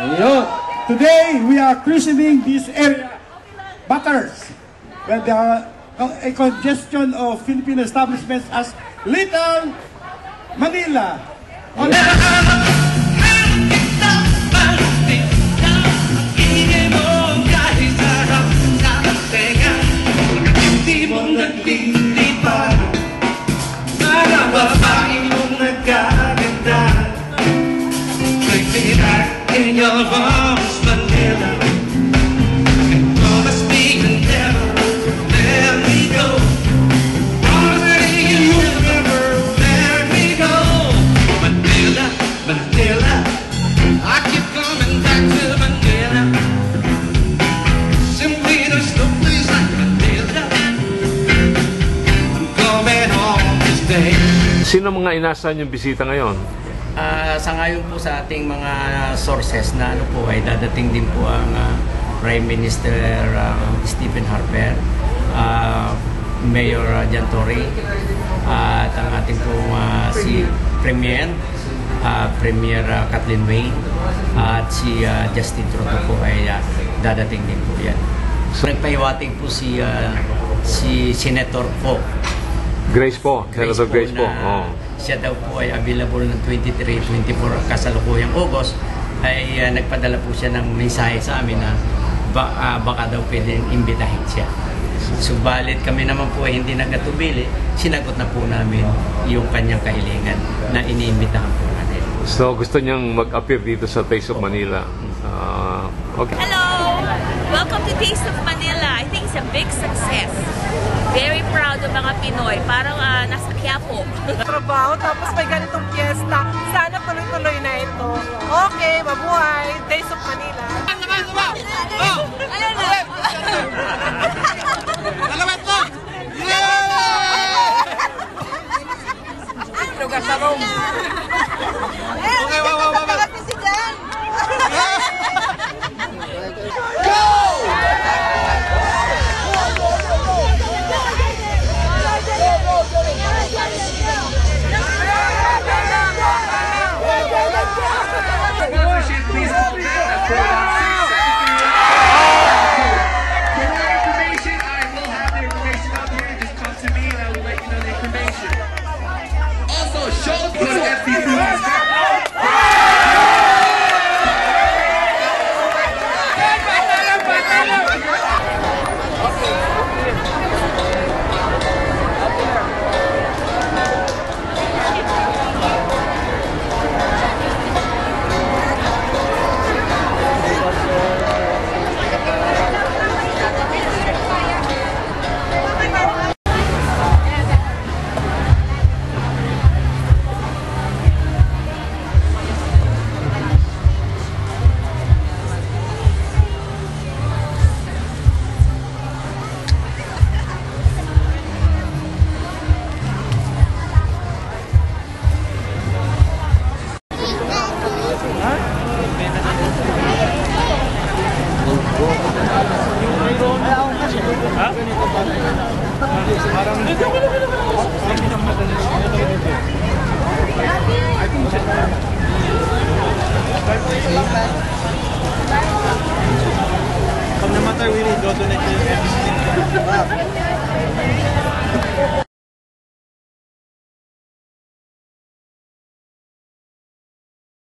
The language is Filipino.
Ayun. Today, we are christening this area, Butters, where there are a congestion of Filipino establishments as Little Manila. In your arms, Manila, and promise me to never let me go. Promise me you will never let me go. Manila, Manila, I keep coming back to Manila. Simply there's no place like Manila. I'm coming home this day. Sino mga inasahan yung bisita ngayon? Sa ngayon po sa ating mga sources na ano po ay dadating din po ang Prime Minister Stephen Harper, Mayor Jan Torre, at ang ating po si Premier Kathleen Wayne, at si Justin Trudeau po ay dadating din po yan. So, nagpahiwating po si Senator Poe. Grace po, Senator Grace po. Siya daw po ay available ng 23-24 kasalukuyang August, ay nagpadala po siya ng mensahe sa amin na baka daw pwedeng imbitahin siya. Subalit kami naman po ay hindi nagatubili, sinagot na po namin yung kanyang kahilingan na iniimbitahan po natin. So gusto niyang mag-appear dito sa Taste of Manila. Okay. Hello! Welcome to Taste of Manila. I think it's a big success. Very proud ng mga Pinoy. Parang nasa Quiapo. Trabaho, tapos may ganitong fiesta. Sana tuloy-tuloy na ito. Okay, mabuhay. Taste of Manila. Oh! Ayan na! Alawet mo! Lugar sa room. Okay, wow. Pag namatay, we will go donate to every